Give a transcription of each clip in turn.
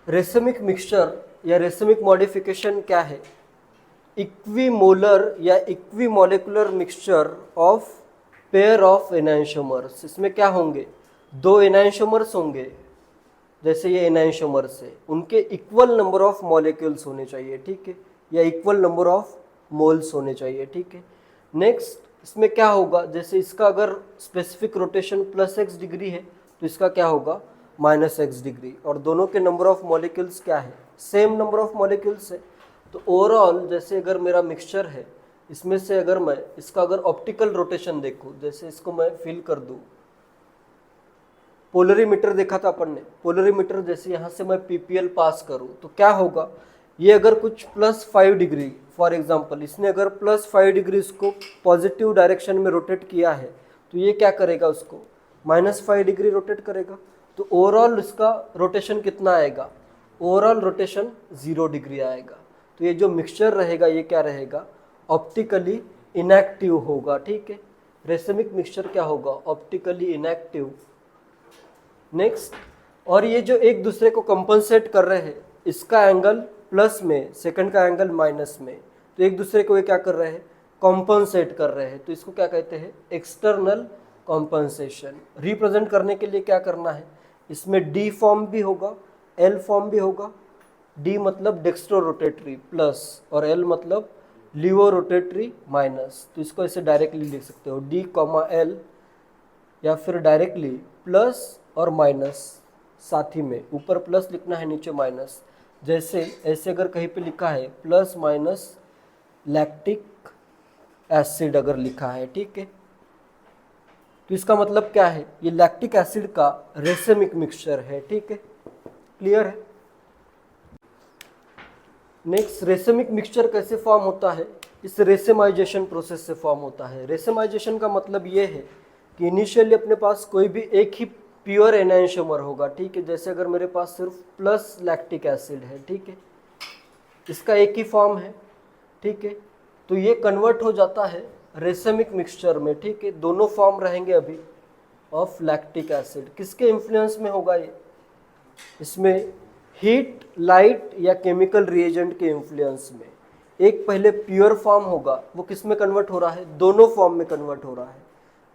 Racemic mixture या racemic modification क्या है? इक्विमोलर या इक्विमोलिकुलर मिक्सचर ऑफ पेयर ऑफ एनाइंशोमर्स। इसमें क्या होंगे? दो एनाइंशोमर्स होंगे, जैसे ये एनाइंशोमर्स है, उनके इक्वल नंबर ऑफ मॉलिक्यूल्स होने चाहिए, ठीक है, या इक्वल नंबर ऑफ मोल्स होने चाहिए, ठीक है। नेक्स्ट इसमें क्या होगा, जैसे इसका अगर स्पेसिफिक रोटेशन +x डिग्री है तो इसका क्या होगा? -x डिग्री, और दोनों के नंबर ऑफ मॉलिक्यूल्स क्या है? सेम नंबर ऑफ मॉलिक्यूल्स है। तो ओवरऑल जैसे अगर मेरा मिक्सचर है, इसमें से अगर मैं इसका अगर ऑप्टिकल रोटेशन देखूँ, जैसे इसको मैं फिल कर दूँ, पोलरीमीटर देखा था अपन ने, पोलरीमीटर जैसे यहाँ से मैं पीपीएल पास करूँ तो क्या होगा? ये अगर कुछ +5 डिग्री, फॉर एग्जांपल इसने अगर +5 डिग्री इसको पॉजिटिव डायरेक्शन में रोटेट किया है, तो ये क्या करेगा? उसको -5 डिग्री रोटेट करेगा। तो ओवरऑल इसका रोटेशन कितना आएगा? ओवरऑल रोटेशन 0 डिग्री आएगा। तो ये जो मिक्सचर रहेगा ये क्या रहेगा? ऑप्टिकली इनएक्टिव होगा, ठीक है। रेसिमिक मिक्सचर क्या होगा? Optically inactive. नेक्स्ट, और ये जो एक दूसरे को कंपनसेट कर रहे हैं, इसका एंगल प्लस में, सेकंड का एंगल माइनस में, तो एक दूसरे को ये क्या कर रहे हैं? कॉम्पनसेट कर रहे हैं। तो इसको क्या कहते हैं? External compensation. रिप्रेजेंट करने के लिए क्या करना है? इसमें डी फॉर्म भी होगा, एल फॉर्म भी होगा। डी मतलब डेक्स्ट्रो रोटेटरी प्लस, और एल मतलब लीवो रोटेटरी माइनस। तो इसको ऐसे डायरेक्टली लिख सकते हो, डी कॉमा एल, या फिर डायरेक्टली प्लस और माइनस साथ ही में, ऊपर प्लस लिखना है, नीचे माइनस। जैसे ऐसे अगर कहीं पे लिखा है +- लैक्टिक एसिड अगर लिखा है, ठीक है, तो इसका मतलब क्या है? ये लैक्टिक एसिड का रेसिमिक मिक्सचर है, ठीक है, क्लियर है। नेक्स्ट, रेसिमिक मिक्सचर कैसे फॉर्म होता है? इस रेसिमाइजेशन प्रोसेस से फॉर्म होता है। रेसिमाइजेशन का मतलब ये है कि इनिशियली अपने पास कोई भी एक ही प्योर एनाइंशोमर होगा, ठीक है। जैसे अगर मेरे पास सिर्फ प्लस लैक्टिक एसिड है, ठीक है, इसका एक ही फॉर्म है, ठीक है, तो ये कन्वर्ट हो जाता है रेसिमिक मिक्सचर में, ठीक है। दोनों फॉर्म रहेंगे अभी ऑफ लैक्टिक एसिड। किसके इन्फ्लुएंस में होगा ये? इसमें हीट, लाइट या केमिकल रिएजेंट के इन्फ्लुएंस में। एक पहले प्योर फॉर्म होगा, वो किस में कन्वर्ट हो रहा है? दोनों फॉर्म में कन्वर्ट हो रहा है।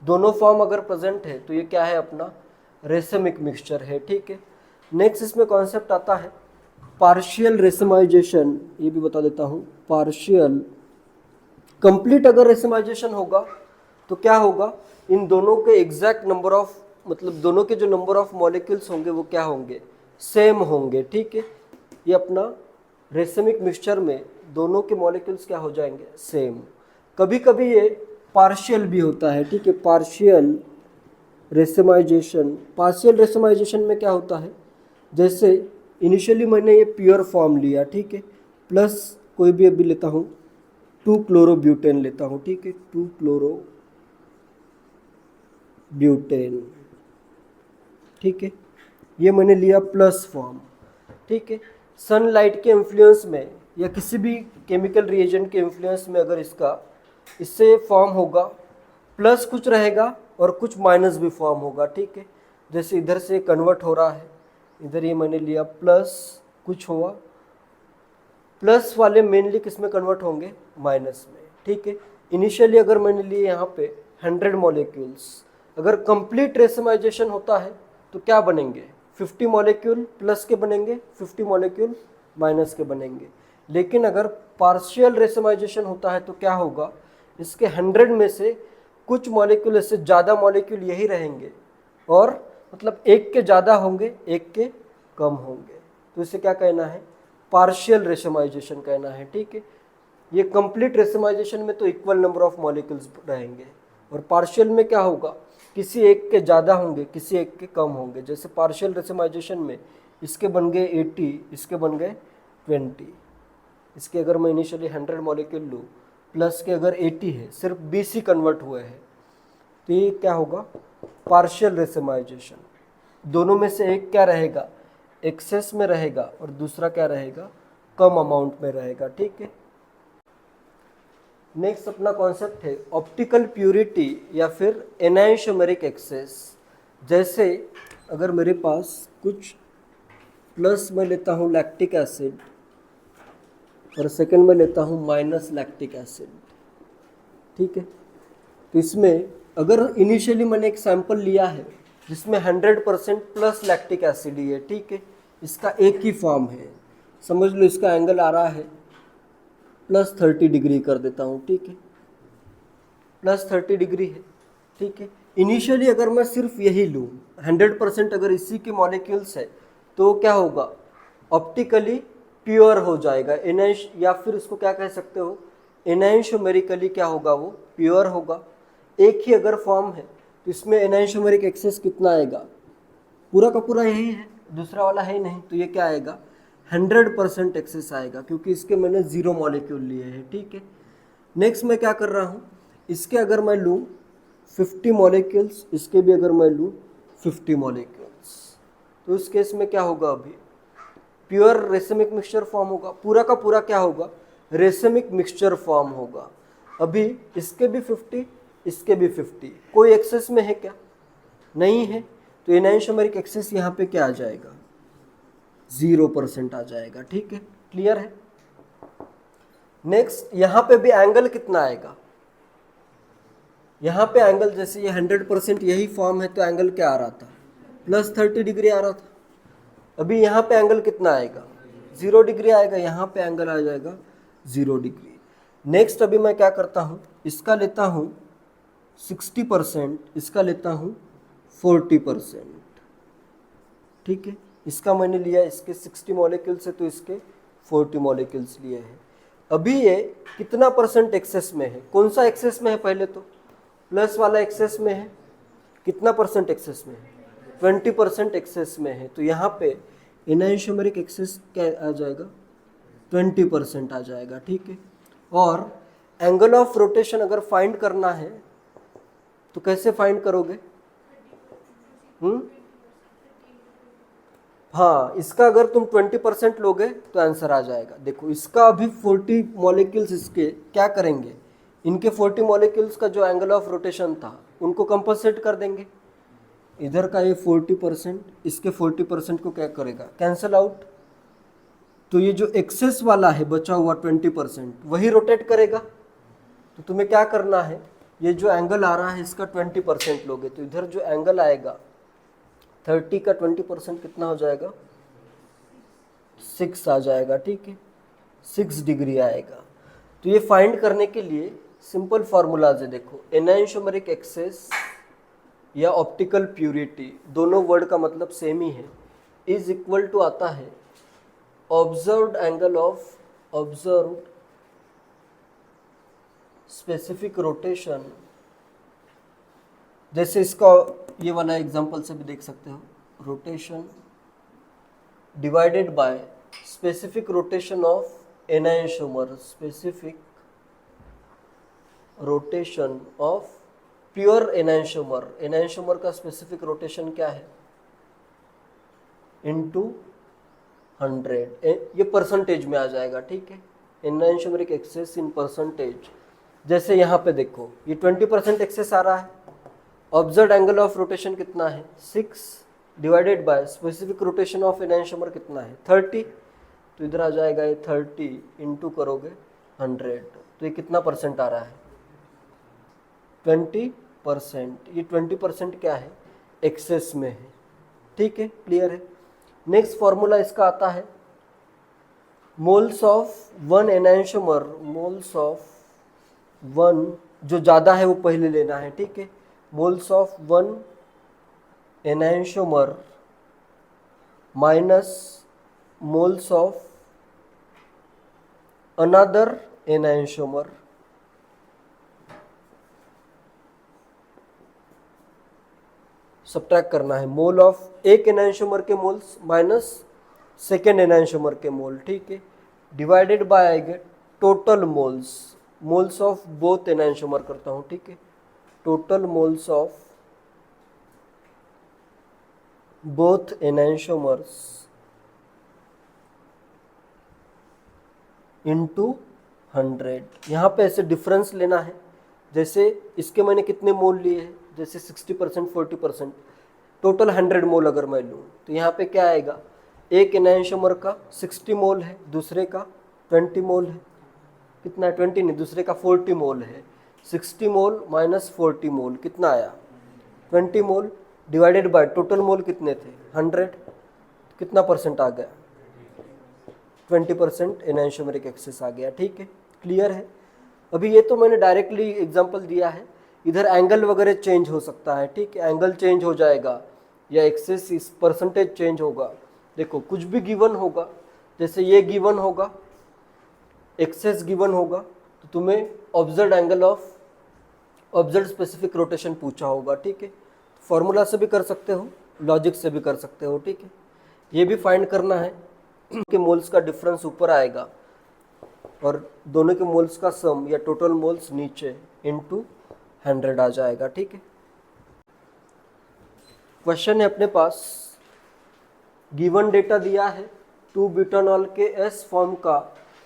दोनों फॉर्म अगर प्रेजेंट है तो ये क्या है? अपना रेसिमिक मिक्सचर है, ठीक है। नेक्स्ट इसमें कॉन्सेप्ट आता है पार्शियल रेसिमाइजेशन। ये भी बता देता हूँ, पार्शियल। कंप्लीट अगर रेसिमाइजेशन होगा तो क्या होगा? इन दोनों के एग्जैक्ट नंबर ऑफ, मतलब दोनों के जो नंबर ऑफ मॉलिक्यूल्स होंगे वो क्या होंगे? सेम होंगे, ठीक है। ये अपना रेसिमिक मिक्सचर में दोनों के मॉलिक्यूल्स क्या हो जाएंगे? सेम। कभी कभी ये पार्शियल भी होता है, ठीक है, पार्शियल रेसिमाइजेशन। पार्शियल रेसिमाइजेशन में क्या होता है? जैसे इनिशियली मैंने ये प्योर फॉर्म लिया, ठीक है, प्लस कोई भी अभी लेता हूँ 2-क्लोरोब्यूटेन लेता हूँ, ठीक है, 2-क्लोरोब्यूटेन, ठीक है, ये मैंने लिया प्लस फॉर्म, ठीक है। सनलाइट के इन्फ्लुएंस में या किसी भी केमिकल रिएजेंट के इन्फ्लुएंस में अगर इससे फॉर्म होगा, प्लस कुछ रहेगा और कुछ माइनस भी फॉर्म होगा, ठीक है। जैसे इधर से कन्वर्ट हो रहा है, इधर ये मैंने लिया प्लस, कुछ हुआ, प्लस वाले मेनली किस में कन्वर्ट होंगे? माइनस में, ठीक है। इनिशियली अगर मैंने लिए यहाँ पे 100 मॉलिक्यूल्स, अगर कंप्लीट रेसिमाइजेशन होता है तो क्या बनेंगे? 50 मॉलिक्यूल प्लस के बनेंगे, 50 मॉलिक्यूल माइनस के बनेंगे। लेकिन अगर पार्शियल रेसिमाइजेशन होता है तो क्या होगा? इसके 100 में से कुछ मॉलिक्यूल से ज़्यादा मॉलिक्यूल यही रहेंगे, और मतलब एक के ज़्यादा होंगे, एक के कम होंगे। तो इसे क्या कहना है? पार्शियल रेसिमाइजेशन कहना है, ठीक है। ये कंप्लीट रेसिमाइजेशन में तो इक्वल नंबर ऑफ मॉलिक्यूल्स रहेंगे, और पार्शियल में क्या होगा? किसी एक के ज़्यादा होंगे, किसी एक के कम होंगे। जैसे पार्शियल रेसिमाइजेशन में इसके बन गए 80, इसके बन गए 20। इसके अगर मैं इनिशियली 100 मॉलिक्यूल लूँ, प्लस के अगर 80 है, सिर्फ 20 ही कन्वर्ट हुए हैं, तो ये क्या होगा? Partial racemisation. दोनों में से एक क्या रहेगा? एक्सेस में रहेगा, और दूसरा क्या रहेगा? कम अमाउंट में रहेगा, ठीक है। नेक्स्ट अपना कॉन्सेप्ट है ऑप्टिकल प्यूरिटी या फिर एनाइंशोमेरिक एक्सेस। जैसे अगर मेरे पास कुछ प्लस मैं लेता हूँ लैक्टिक एसिड और सेकंड में लेता हूँ माइनस लैक्टिक एसिड। ठीक है, तो इसमें अगर इनिशियली मैंने एक सैंपल लिया है जिसमें 100% प्लस लैक्टिक एसिड ही है, ठीक है, इसका एक ही फॉर्म है, समझ लो इसका एंगल आ रहा है +30 डिग्री कर देता हूँ। ठीक है, +30 डिग्री है। ठीक है, इनिशियली अगर मैं सिर्फ यही लूँ 100% अगर इसी के मॉलिक्यूल्स है तो क्या होगा, ऑप्टिकली प्योर हो जाएगा, एनैंश, या फिर इसको क्या कह सकते हो, एनैंशोमेरिकली क्या होगा, वो प्योर होगा। एक ही अगर फॉर्म है तो इसमें एनैंशोमेरिक एक्सेस कितना आएगा, पूरा का पूरा यही है, दूसरा वाला है नहीं, तो ये क्या आएगा, 100% एक्सेस आएगा, क्योंकि इसके मैंने 0 मॉलिक्यूल लिए हैं। ठीक है, नेक्स्ट मैं क्या कर रहा हूँ, इसके अगर मैं लूँ 50 मॉलिक्यूल्स, इसके भी अगर मैं लूँ 50 मॉलिक्यूल्स, तो इस केस में क्या होगा, अभी प्योर रेसमिक मिक्सचर फॉर्म होगा, पूरा का पूरा क्या होगा, रेसमिक मिक्सचर फॉर्म होगा। अभी इसके भी 50, इसके भी 50, कोई एक्सेस में है क्या, नहीं है, तो एनैंशोमेरिक एक्सेस यहाँ पे क्या आ जाएगा, 0% आ जाएगा। ठीक है, क्लियर है। नेक्स्ट यहाँ पे भी एंगल कितना आएगा, यहाँ पे एंगल जैसे ये 100% यही फॉर्म है तो एंगल क्या आ रहा था, +30 डिग्री आ रहा था। अभी यहाँ पे एंगल कितना आएगा, 0 डिग्री आएगा, यहाँ पे एंगल आ जाएगा 0 डिग्री। नेक्स्ट अभी मैं क्या करता हूँ, इसका लेता हूँ 60%, इसका लेता हूँ 40%। ठीक है, इसका मैंने लिया, इसके 60 मॉलिक्यूल्स है तो इसके 40 मॉलिक्यूल्स लिए हैं। अभी ये कितना % एक्सेस में है, कौन सा एक्सेस में है, पहले तो प्लस वाला एक्सेस में है, कितना % एक्सेस में है, 20% एक्सेस में है, तो यहाँ पे एनैंशोमेरिक एक्सेस क्या आ जाएगा, 20% आ जाएगा। ठीक है, और एंगल ऑफ रोटेशन अगर फाइंड करना है तो कैसे फाइंड करोगे, हाँ, इसका अगर तुम 20% लोगे तो आंसर आ जाएगा। देखो इसका अभी 40 मॉलिक्यूल्स इसके क्या करेंगे, इनके 40 मॉलिक्यूल्स का जो एंगल ऑफ रोटेशन था उनको कंपनसेट कर देंगे। इधर का ये 40%, इसके 40% को क्या करेगा, कैंसल आउट, तो ये जो एक्सेस वाला है बचा हुआ 20% वही रोटेट करेगा। तो तुम्हें क्या करना है, ये जो एंगल आ रहा है इसका 20% लोगे तो इधर जो एंगल आएगा 30 का 20% कितना हो जाएगा, 6 आ जाएगा। ठीक है, 6 डिग्री आएगा। तो ये फाइंड करने के लिए सिंपल फार्मूलाज है, देखो एनैंशोमेरिक एक्सेस या ऑप्टिकल प्यूरिटी, दोनों वर्ड का मतलब सेम ही है, इज इक्वल टू आता है observed angle of observed specific rotation. जैसे इसका ये वाला एग्जांपल से भी देख सकते हो, rotation divided by specific rotation of enantiomer, specific rotation of pure enantiomer, enantiomer का स्पेसिफिक रोटेशन क्या है, इनटू 100, ये परसेंटेज में आ जाएगा। ठीक है, एनैंशोमेरिक एक्सेस इन परसेंटेज, जैसे यहाँ पे देखो ये 20% एक्सेस आ रहा है, ऑब्जर्व्ड एंगल ऑफ रोटेशन कितना है 6 divided by specific rotation of enantiomer कितना है 30, तो इधर आ जाएगा ये 30 इंटू करोगे 100, तो ये कितना % आ रहा है 20%। ये 20% क्या है, एक्सेस में है। ठीक है, क्लियर है। नेक्स्ट फॉर्मूला इसका आता है मोल्स ऑफ 1 एनैंशोमर, मोल्स ऑफ 1 जो ज़्यादा है वो पहले लेना है। ठीक है, moles of 1 enantiomer minus moles of another enantiomer, subtract करना है, मोल ऑफ एक एनैंशोमर के मोल्स माइनस सेकेंड एनैंशोमर के मोल। ठीक है, डिवाइडेड बाय आएगा total moles, moles of both enantiomer करता हूँ। ठीक है, total moles of both enantiomers into 100। यहाँ पे ऐसे डिफरेंस लेना है, जैसे इसके मैंने कितने मोल लिए हैं, जैसे 60% 40%, टोटल 100 मोल अगर मैं लूँ तो यहाँ पे क्या आएगा एक एनाइंशोमर का 60 मोल है, दूसरे का 20 मोल है। कितना है? 20 नहीं, दूसरे का 40 मोल है। 60 मोल माइनस 40 मोल कितना आया? 20 मोल डिवाइडेड बाय टोटल मोल कितने थे? 100। कितना परसेंट आ गया? 20% एनाइंशोमेरिक एक्सेस आ गया। ठीक है, क्लियर है। अभी ये तो मैंने डायरेक्टली एग्जांपल दिया है, इधर एंगल वगैरह चेंज हो सकता है। ठीक है, एंगल चेंज हो जाएगा या एक्सेस इस परसेंटेज चेंज होगा। देखो कुछ भी गिवन होगा, जैसे ये गिवन होगा, एक्सेस गिवन होगा, तो तुम्हें observed angle of observed specific rotation पूछा होगा। ठीक है, फॉर्मूला से भी कर सकते हो, लॉजिक से भी कर सकते हो। ठीक है, ये भी फाइंड करना है कि मोल्स का डिफरेंस ऊपर आएगा और दोनों के मोल्स का सम या टोटल मोल्स नीचे इनटू 100 आ जाएगा। ठीक है, क्वेश्चन है अपने पास, गिवन डेटा दिया है 2 ब्यूटानॉल के एस फॉर्म का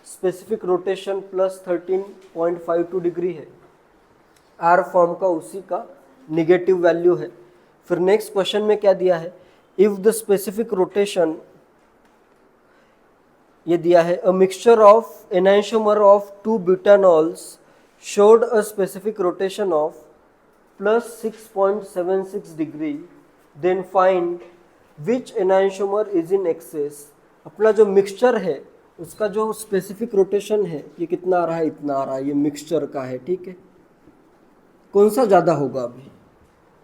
स्पेसिफिक रोटेशन प्लस 13.52 डिग्री है, आर फॉर्म का उसी का निगेटिव वैल्यू है। फिर नेक्स्ट क्वेश्चन में क्या दिया है, इफ द स्पेसिफिक रोटेशन, ये दिया है a mixture of enantiomer of 2 butanols showed a specific rotation of plus 6.76 degree, then find which enantiomer is in excess. अपना जो मिक्सचर है उसका जो स्पेसिफिक रोटेशन है ये कितना आ रहा है? इतना आ रहा है, ये मिक्सचर का है। ठीक है, कौन सा ज़्यादा होगा? अभी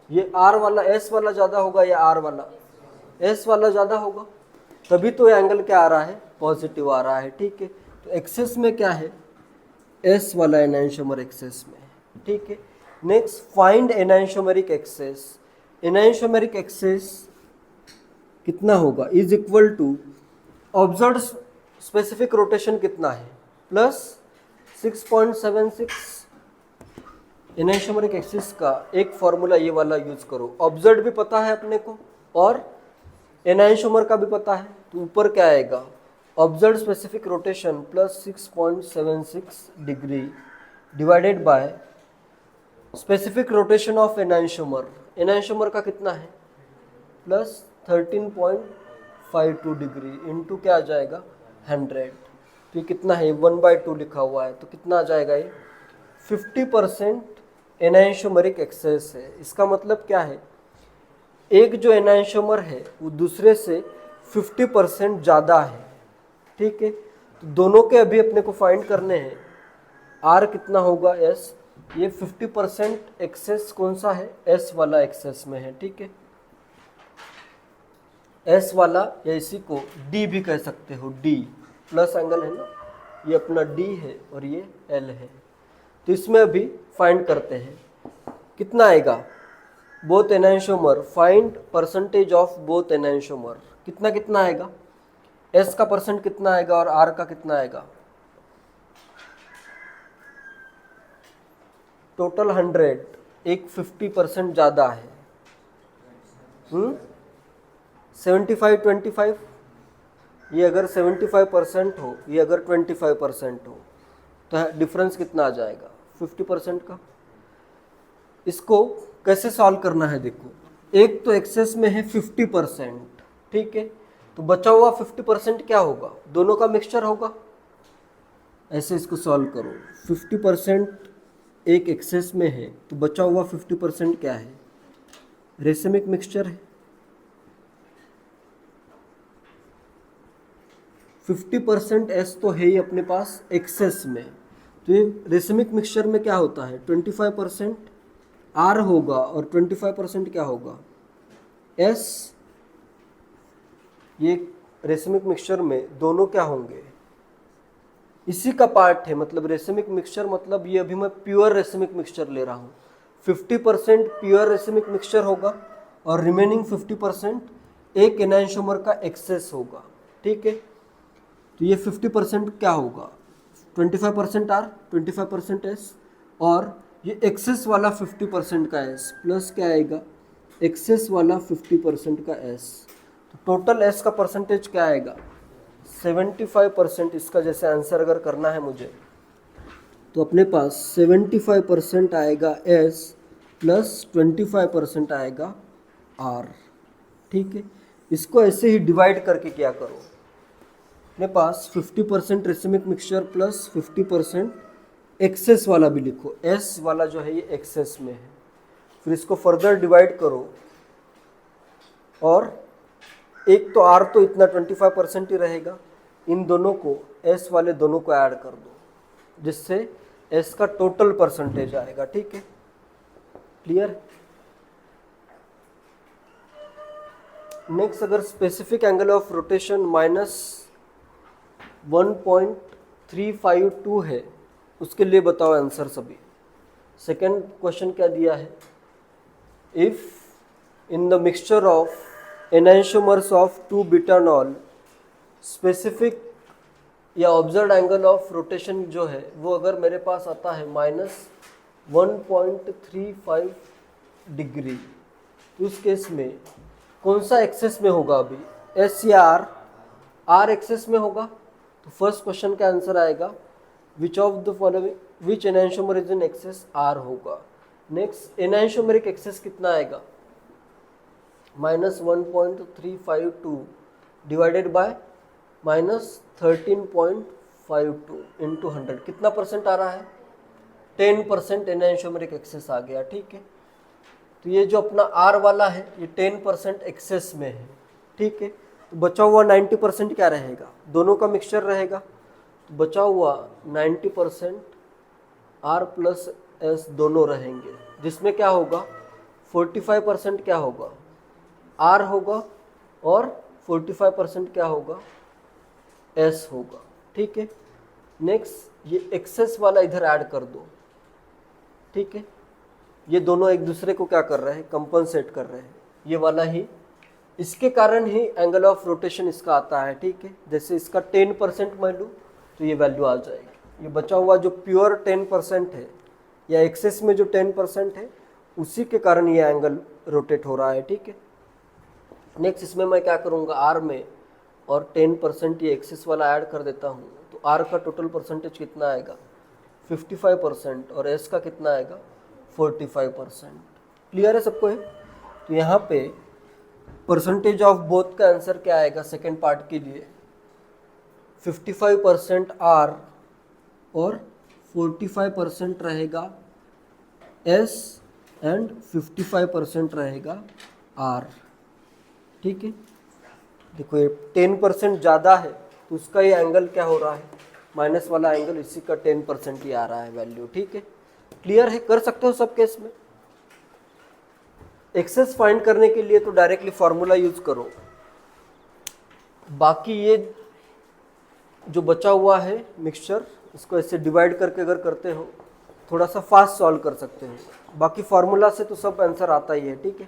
ये आर वाला, एस वाला ज़्यादा होगा या आर वाला? एस वाला ज़्यादा होगा, तभी तो एंगल क्या आ रहा है? पॉजिटिव आ रहा है। ठीक है, तो एक्सेस में क्या है? एस वाला एनाइंशोमर एक्सेस में। ठीक है, next find enantiomeric excess. Enantiomeric excess कितना होगा? Is equal to observed specific rotation कितना है? प्लस 6.76। एनाइंशोमेरिक एक्सिस का एक फॉर्मूला ये वाला यूज करो, ऑब्जर्व्ड भी पता है अपने को और एनाइंशोमर का भी पता है, तो ऊपर क्या आएगा? Observed specific rotation plus 6.76 degree divided by specific rotation of enantiomer. Enantiomer का कितना है? प्लस 13.52 डिग्री इनटू क्या आ जाएगा? 100। तो ये कितना है? 1/2 लिखा हुआ है, तो कितना आ जाएगा? ये 50% एनाइंशोमेरिक एक्सेस है। इसका मतलब क्या है? एक जो एनाइंशोमर है वो दूसरे से 50% ज़्यादा है। ठीक है, तो दोनों के अभी अपने को फाइंड करने हैं। आर कितना होगा? एस। ये 50% एक्सेस कौन सा है? एस वाला एक्सेस में है। ठीक है, एस वाला, या इसी को डी भी कह सकते हो, डी प्लस एंगल है ना, ये अपना डी है और ये एल है। तो इसमें अभी फाइंड करते हैं कितना आएगा। Both enantiomer, find percentage of both enantiomer. कितना कितना आएगा? एस का परसेंट कितना आएगा और आर का कितना आएगा? टोटल 100, एक 50% ज़्यादा है। 75-25, ये अगर 75% हो, ये अगर 25% हो, तो डिफरेंस कितना आ जाएगा? 50% का। इसको कैसे सॉल्व करना है? देखो, एक तो एक्सेस में है 50%। ठीक है, तो बचा हुआ 50% क्या होगा? दोनों का मिक्सचर होगा। ऐसे इसको सॉल्व करो, 50% एक एक्सेस में है, तो बचा हुआ 50% क्या है? रेसिमिक मिक्सचर है। 50% एस तो है ही अपने पास एक्सेस में, तो ये रेसिमिक मिक्सचर में क्या होता है? 25% आर होगा और 25% क्या होगा? एस। ये रेसिमिक मिक्सचर में दोनों क्या होंगे? इसी का पार्ट है। मतलब रेसिमिक मिक्सचर मतलब ये अभी मैं प्योर रेसिमिक मिक्सचर ले रहा हूँ। 50% प्योर रेसिमिक मिक्सचर होगा और रिमेनिंग 50% एक एनाइंशोमर का एक्सेस होगा। ठीक है, तो ये 50% क्या होगा? 25% आर, 25% एस, और ये एक्सेस वाला 50% का एस प्लस क्या आएगा? एक्सेस वाला 50% का एस। तो टोटल एस का परसेंटेज क्या आएगा? 75%। इसका जैसे आंसर अगर करना है मुझे, तो अपने पास 75% आएगा एस प्लस 25% आएगा आर। ठीक है, इसको ऐसे ही डिवाइड करके क्या करो, अपने पास 50% रेसिमिक मिक्सचर प्लस 50% एक्सेस वाला भी लिखो, एस वाला जो है ये एक्सेस में है। फिर इसको फर्दर डिवाइड करो और एक तो आर तो इतना 25% ही रहेगा, इन दोनों को एस वाले दोनों को ऐड कर दो, जिससे एस का टोटल परसेंटेज आएगा। ठीक है, क्लियर। नेक्स्ट, अगर स्पेसिफिक एंगल ऑफ रोटेशन -1.352 है, उसके लिए बताओ आंसर सभी। सेकेंड क्वेश्चन क्या दिया है, if in the mixture of enantiomers of 2 butanol specific या ऑब्जर्व एंगल ऑफ रोटेशन जो है वो अगर मेरे पास आता है -1.35 डिग्री, तो उस केस में कौन सा एक्सेस में होगा, अभी एस या आर? आर एक्सेस में होगा, तो फर्स्ट क्वेश्चन का आंसर आएगा which of the following, which enantiomer is in excess, R होगा। नेक्स्ट, एनाइंशोमरिक एक्सेस कितना आएगा, -1.352 डिवाइडेड बाय -13.52 इंटू 100, कितना परसेंट आ रहा है, 10% एनाइंशोमरिक एक्सेस आ गया। ठीक है, तो ये जो अपना R वाला है ये 10% एक्सेस में है। ठीक है, तो बचा हुआ 90% क्या रहेगा, दोनों का मिक्सचर रहेगा, तो बचा हुआ 90% R प्लस S दोनों रहेंगे, जिसमें क्या होगा 45% क्या होगा R होगा और 45% क्या होगा S होगा। ठीक है, नेक्स्ट ये एक्सेस वाला इधर ऐड कर दो। ठीक है, ये दोनों एक दूसरे को क्या कर रहे हैं, कंपनसेट कर रहे हैं, ये वाला ही, इसके कारण ही एंगल ऑफ रोटेशन इसका आता है। ठीक है, जैसे इसका 10% मैं लूँ तो ये वैल्यू आ जाएगी, ये बचा हुआ जो प्योर 10% है या एक्सेस में जो 10% है उसी के कारण ये एंगल रोटेट हो रहा है। ठीक है, नेक्स्ट इसमें मैं क्या करूँगा, आर में और 10% ये एक्सेस वाला ऐड कर देता हूँ, तो आर का टोटल परसेंटेज कितना आएगा 55% और एस का कितना आएगा 45%। क्लियर है सबको है? तो यहाँ पे परसेंटेज ऑफ बोथ का आंसर क्या आएगा सेकेंड पार्ट के लिए, 55% आर और 45% रहेगा एस एंड 55% रहेगा आर। ठीक है, देखो ये 10% ज़्यादा है तो उसका ये एंगल क्या हो रहा है, माइनस वाला एंगल, इसी का 10% ही आ रहा है वैल्यू। ठीक है, क्लियर है, कर सकते हो सब केस में। एक्सेस फाइंड करने के लिए तो डायरेक्टली फॉर्मूला यूज करो, बाकी ये जो बचा हुआ है मिक्सचर इसको ऐसे डिवाइड करके अगर करते हो थोड़ा सा फास्ट सॉल्व कर सकते हो, बाकी फॉर्मूला से तो सब आंसर आता ही है। ठीक है।